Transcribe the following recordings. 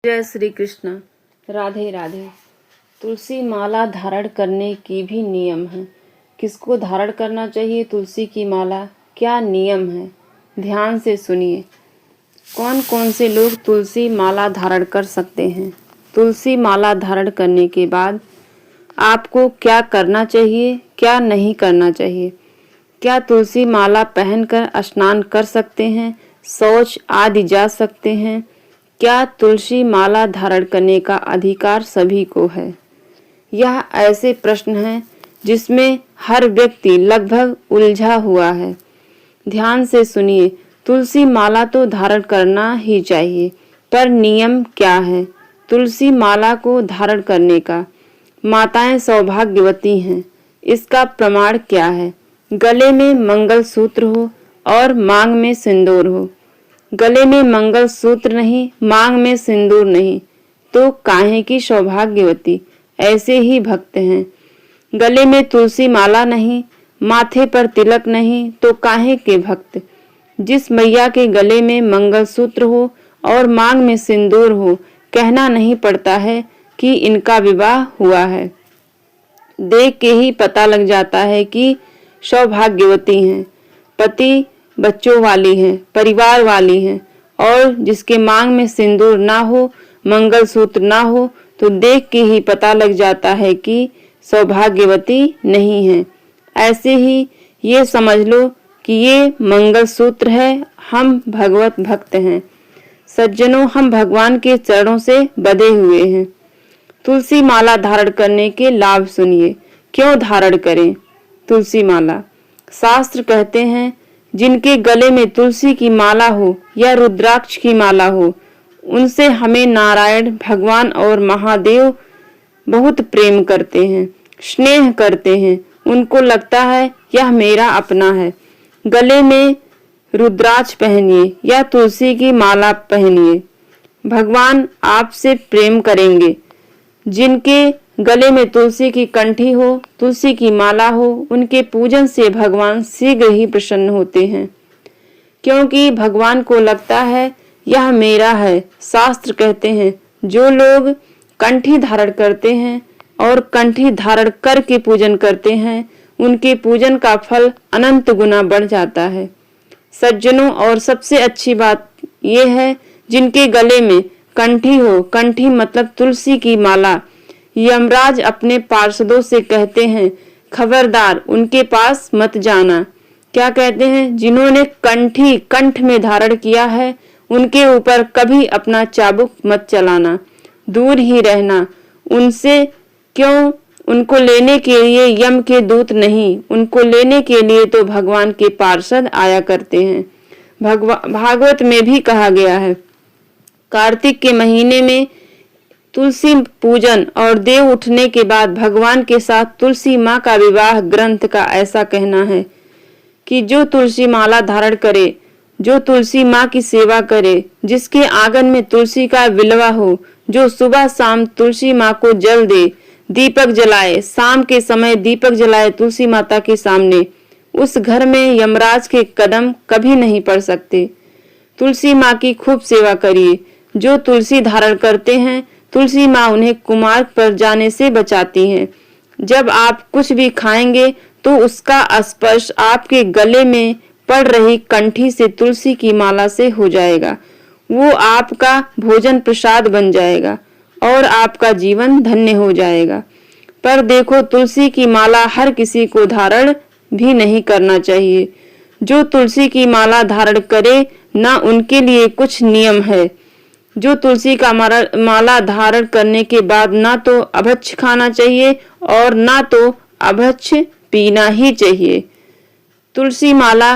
जय श्री कृष्ण। राधे राधे। तुलसी माला धारण करने की भी नियम है। किसको धारण करना चाहिए तुलसी की माला, क्या नियम है, ध्यान से सुनिए। कौन कौन से लोग तुलसी माला धारण कर सकते हैं। तुलसी माला धारण करने के बाद आपको क्या करना चाहिए, क्या नहीं करना चाहिए। क्या तुलसी माला पहनकर स्नान कर सकते हैं, शौच आदि जा सकते हैं। क्या तुलसी माला धारण करने का अधिकार सभी को है। यह ऐसे प्रश्न हैं जिसमें हर व्यक्ति लगभग उलझा हुआ है। ध्यान से सुनिए। तुलसी माला तो धारण करना ही चाहिए, पर नियम क्या है तुलसी माला को धारण करने का। माताएं सौभाग्यवती हैं, इसका प्रमाण क्या है। गले में मंगलसूत्र हो और मांग में सिंदूर हो। गले में मंगलसूत्र नहीं, मांग में सिंदूर नहीं, तो काहे की सौभाग्यवती, ऐसे ही भक्त हैं। गले में तुलसी माला नहीं, माथे पर तिलक नहीं, तो काहे के भक्त। जिस मैया के गले में मंगलसूत्र हो और मांग में सिंदूर हो, कहना नहीं पड़ता है कि इनका विवाह हुआ है। देख के ही पता लग जाता है कि सौभाग्यवती हैं, पति बच्चों वाली हैं, परिवार वाली हैं। और जिसके मांग में सिंदूर ना हो, मंगलसूत्र ना हो, तो देख के ही पता लग जाता है कि सौभाग्यवती नहीं है। ऐसे ही ये समझ लो कि ये मंगलसूत्र है, हम भगवत भक्त हैं। सज्जनों, हम भगवान के चरणों से बंधे हुए हैं। तुलसी माला धारण करने के लाभ सुनिए। क्यों धारण करें तुलसी माला। शास्त्र कहते हैं जिनके गले में तुलसी की माला हो या रुद्राक्ष की माला हो, उनसे हमें नारायण भगवान और महादेव बहुत प्रेम करते हैं, स्नेह करते हैं। उनको लगता है यह मेरा अपना है। गले में रुद्राक्ष पहनिए या तुलसी की माला पहनिए, भगवान आपसे प्रेम करेंगे। जिनके गले में तुलसी की कंठी हो, तुलसी की माला हो, उनके पूजन से भगवान शीघ्र ही प्रसन्न होते हैं, क्योंकि भगवान को लगता है यह मेरा है। शास्त्र कहते हैं जो लोग कंठी धारण करते हैं और कंठी धारण करके पूजन करते हैं, उनके पूजन का फल अनंत गुना बढ़ जाता है। सज्जनों, और सबसे अच्छी बात यह है जिनके गले में कंठी हो, कंठी मतलब तुलसी की माला, यमराज अपने पार्षदों से कहते हैं खबरदार उनके पास मत जाना। क्या कहते हैं, जिन्होंने कंठी कंठ में धारण किया है उनके ऊपर कभी अपना चाबुक मत चलाना, दूर ही रहना उनसे। क्यों, उनको लेने के लिए यम के दूत नहीं, उनको लेने के लिए तो भगवान के पार्षद आया करते हैं। भागवत में भी कहा गया है कार्तिक के महीने में तुलसी पूजन और देव उठने के बाद भगवान के साथ तुलसी माँ का विवाह। ग्रंथ का ऐसा कहना है कि जो तुलसी माला धारण करे, जो तुलसी माँ की सेवा करे, जिसके आंगन में तुलसी का विलवा हो, जो सुबह शाम तुलसी माँ को जल दे, दीपक जलाए, शाम के समय दीपक जलाए तुलसी माता के सामने, उस घर में यमराज के कदम कभी नहीं पड़ सकते। तुलसी माँ की खूब सेवा करिए। जो तुलसी धारण करते हैं, तुलसी माँ उन्हें कुमार्ग पर जाने से बचाती हैं। जब आप कुछ भी खाएंगे तो उसका स्पर्श आपके गले में पड़ रही कंठी से तुलसी की माला से हो जाएगा। वो आपका भोजन प्रसाद बन जाएगा और आपका जीवन धन्य हो जाएगा। पर देखो, तुलसी की माला हर किसी को धारण भी नहीं करना चाहिए। जो तुलसी की माला धारण करे ना, उनके लिए कुछ नियम है। जो तुलसी का माला धारण करने के बाद ना तो अभक्ष खाना चाहिए और ना तो अभक्ष पीना ही चाहिए। तुलसी माला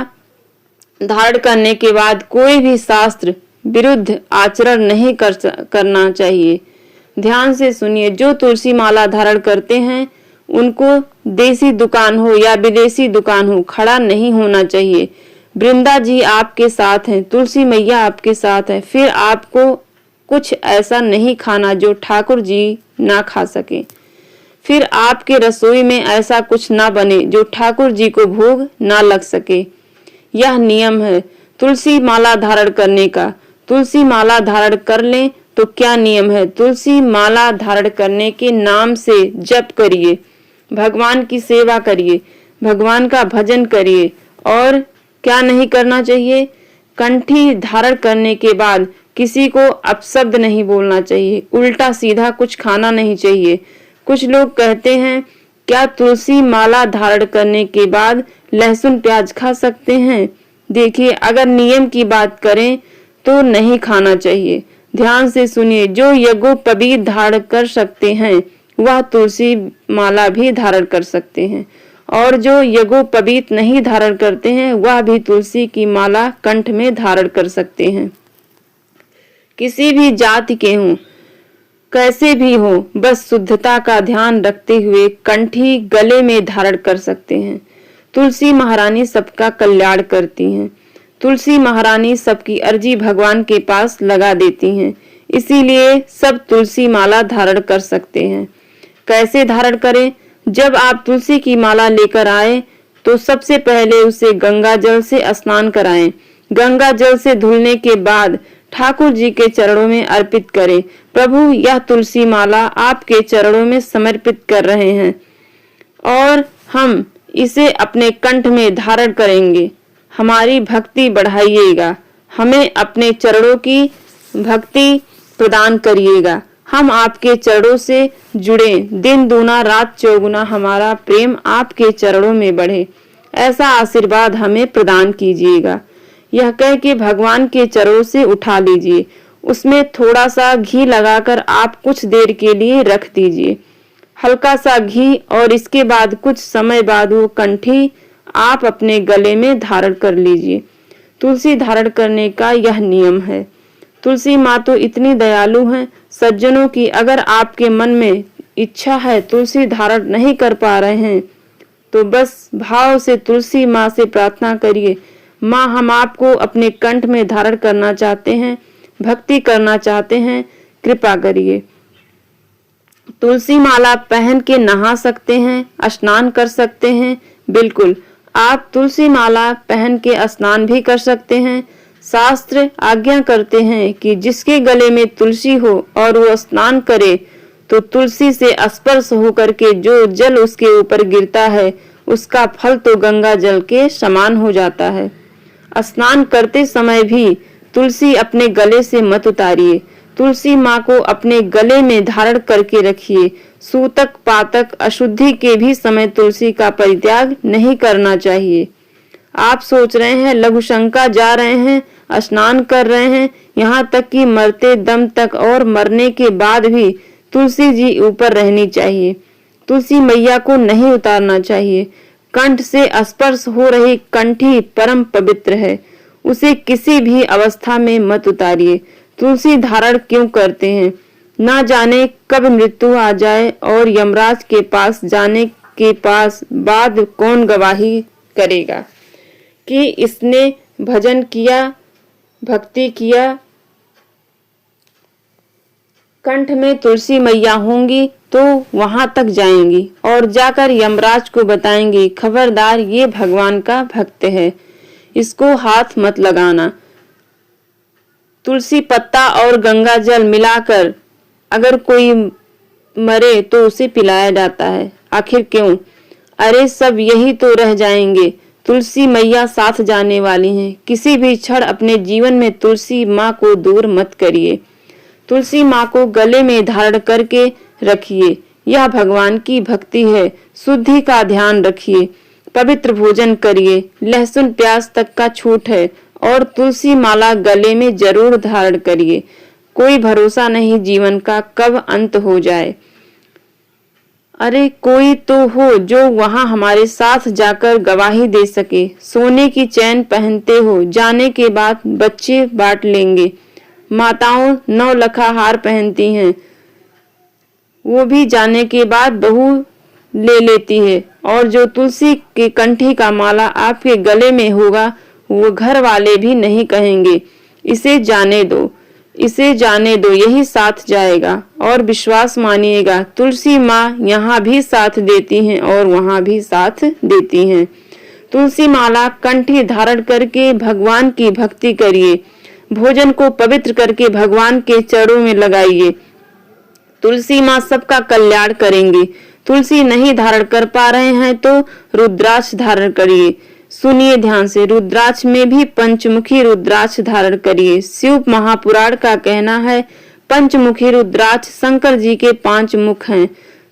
धारण करने के बाद कोई भी शास्त्र विरुद्ध आचरण नहीं करना चाहिए। ध्यान से सुनिए। जो तुलसी माला धारण करते हैं उनको देसी दुकान हो या विदेशी दुकान हो, खड़ा नहीं होना चाहिए। वृंदा जी आपके साथ हैं, तुलसी मैया आपके साथ है, फिर आपको कुछ ऐसा नहीं खाना जो ठाकुर जी ना खा सके। फिर आपके रसोई में ऐसा कुछ ना बने जो ठाकुर जी को भोग ना लग सके। यह नियम है तुलसी माला धारण करने का। तुलसी माला धारण कर लें तो तो क्या नियम है? तुलसी माला धारण करने के नाम से जप करिए, भगवान की सेवा करिए, भगवान का भजन करिए। और क्या नहीं करना चाहिए? कंठी धारण करने के बाद किसी को अपशब्द नहीं बोलना चाहिए, उल्टा सीधा कुछ खाना नहीं चाहिए। कुछ लोग कहते हैं क्या तुलसी माला धारण करने के बाद लहसुन प्याज खा सकते हैं? देखिए, अगर नियम की बात करें तो नहीं खाना चाहिए। ध्यान से सुनिए, जो यज्ञोपवीत धारण कर सकते हैं वह तुलसी माला भी धारण कर सकते हैं, और जो यज्ञोपवीत नहीं धारण करते हैं वह भी तुलसी की माला कंठ में धारण कर सकते हैं। किसी भी जाति के हों, कैसे भी हो, बस शुद्धता का ध्यान रखते हुए कंठी गले में धारण कर सकते हैं। तुलसी महारानी सबका कल्याण करती हैं। तुलसी महारानी सबकी अर्जी भगवान के पास लगा देती हैं, इसीलिए सब तुलसी माला धारण कर सकते हैं। कैसे धारण करें? जब आप तुलसी की माला लेकर आए तो सबसे पहले उसे गंगा जल से स्नान कराएं। गंगा जल से धुलने के बाद ठाकुर जी के चरणों में अर्पित करें। प्रभु, यह तुलसी माला आपके चरणों में समर्पित कर रहे हैं और हम इसे अपने कंठ में धारण करेंगे। हमारी भक्ति बढ़ाइएगा, हमें अपने चरणों की भक्ति प्रदान करिएगा। हम आपके चरणों से जुड़े, दिन दूना रात चौगुना हमारा प्रेम आपके चरणों में बढ़े, ऐसा आशीर्वाद हमें प्रदान कीजिएगा। यह कह के भगवान के चरणों से उठा लीजिए, उसमें थोड़ा सा घी लगाकर आप कुछ देर के लिए रख दीजिए, हल्का सा घी, और इसके बाद कुछ समय बाद वो कंठी आप अपने गले में धारण कर लीजिए। तुलसी धारण करने का यह नियम है। तुलसी माँ तो इतनी दयालु हैं सज्जनों की, अगर आपके मन में इच्छा है तुलसी धारण नहीं कर पा रहे हैं तो बस भाव से तुलसी माँ से प्रार्थना करिए, माँ हम आपको अपने कंठ में धारण करना चाहते हैं, भक्ति करना चाहते हैं, कृपा करिए। तुलसी माला पहन के नहा सकते हैं, स्नान कर सकते हैं। बिल्कुल, आप तुलसी माला पहन के स्नान भी कर सकते हैं। शास्त्र आज्ञा करते हैं कि जिसके गले में तुलसी हो और वो स्नान करे तो तुलसी से स्पर्श होकर के जो जल उसके ऊपर गिरता है उसका फल तो गंगा जल के समान हो जाता है। स्नान करते समय भी तुलसी अपने गले से मत उतारिए, तुलसी माँ को अपने गले में धारण करके रखिए। सूतक पातक अशुद्धि के भी समय तुलसी का परित्याग नहीं करना चाहिए। आप सोच रहे हैं लघुशंका जा रहे हैं, स्नान कर रहे हैं, यहाँ तक कि मरते दम तक और मरने के बाद भी तुलसी जी ऊपर रहनी चाहिए, तुलसी मैया को नहीं उतारना चाहिए। कंठ से स्पर्श हो रही कंठी परम पवित्र है, उसे किसी भी अवस्था में मत उतारिए। तुलसी धारण क्यों करते हैं? ना जाने कब मृत्यु आ जाए और यमराज के पास जाने के पास बाद कौन गवाही करेगा कि इसने भजन किया, भक्ति किया। कंठ में तुलसी मैया होंगी तो वहां तक जाएंगी और जाकर यमराज को बताएंगी, खबरदार ये भगवान का भक्त है, इसको हाथ मत लगाना। तुलसी पत्ता और गंगा जल मिलाकर अगर कोई मरे तो उसे पिलाया जाता है। आखिर क्यों? अरे सब यही तो रह जाएंगे, तुलसी मैया साथ जाने वाली हैं। किसी भी क्षण अपने जीवन में तुलसी माँ को दूर मत करिए। तुलसी माँ को गले में धारण करके रखिए, यह भगवान की भक्ति है। शुद्धि का ध्यान रखिए, पवित्र भोजन करिए, लहसुन प्याज तक का छूट है और तुलसी माला गले में जरूर धारण करिए। कोई भरोसा नहीं जीवन का कब अंत हो जाए। अरे कोई तो हो जो वहां हमारे साथ जाकर गवाही दे सके। सोने की चैन पहनते हो, जाने के बाद बच्चे बांट लेंगे। माताओं 9 लखा हार पहनती हैं, वो भी जाने के बाद बहू ले लेती है। और जो तुलसी के कंठी का माला आपके गले में होगा वो घर वाले भी नहीं कहेंगे इसे जाने दो, इसे जाने दो, यही साथ जाएगा। और विश्वास मानिएगा, तुलसी माँ यहाँ भी साथ देती हैं और वहाँ भी साथ देती हैं। तुलसी माला कंठी धारण करके भगवान की भक्ति करिए, भोजन को पवित्र करके भगवान के चरणों में लगाइए। तुलसी माँ सबका कल्याण करेंगे। तुलसी नहीं धारण कर पा रहे हैं तो रुद्राक्ष धारण करिए। सुनिए ध्यान से, रुद्राक्ष में भी पंचमुखी रुद्राक्ष धारण करिए। शिव महापुराण का कहना है पंचमुखी रुद्राक्ष शंकर जी के 5 मुख हैं,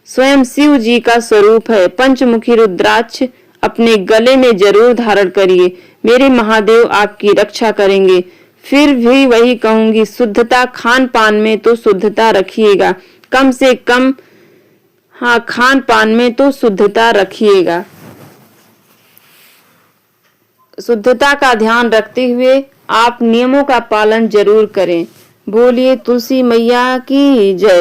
स्वयं शिव जी का स्वरूप है। पंचमुखी रुद्राक्ष अपने गले में जरूर धारण करिए, मेरे महादेव आपकी रक्षा करेंगे। फिर भी वही कहूंगी, शुद्धता खान पान में तो शुद्धता रखिएगा, कम से कम हाँ खान पान में तो शुद्धता रखिएगा। शुद्धता का ध्यान रखते हुए आप नियमों का पालन जरूर करें। बोलिए तुलसी मैया की जय।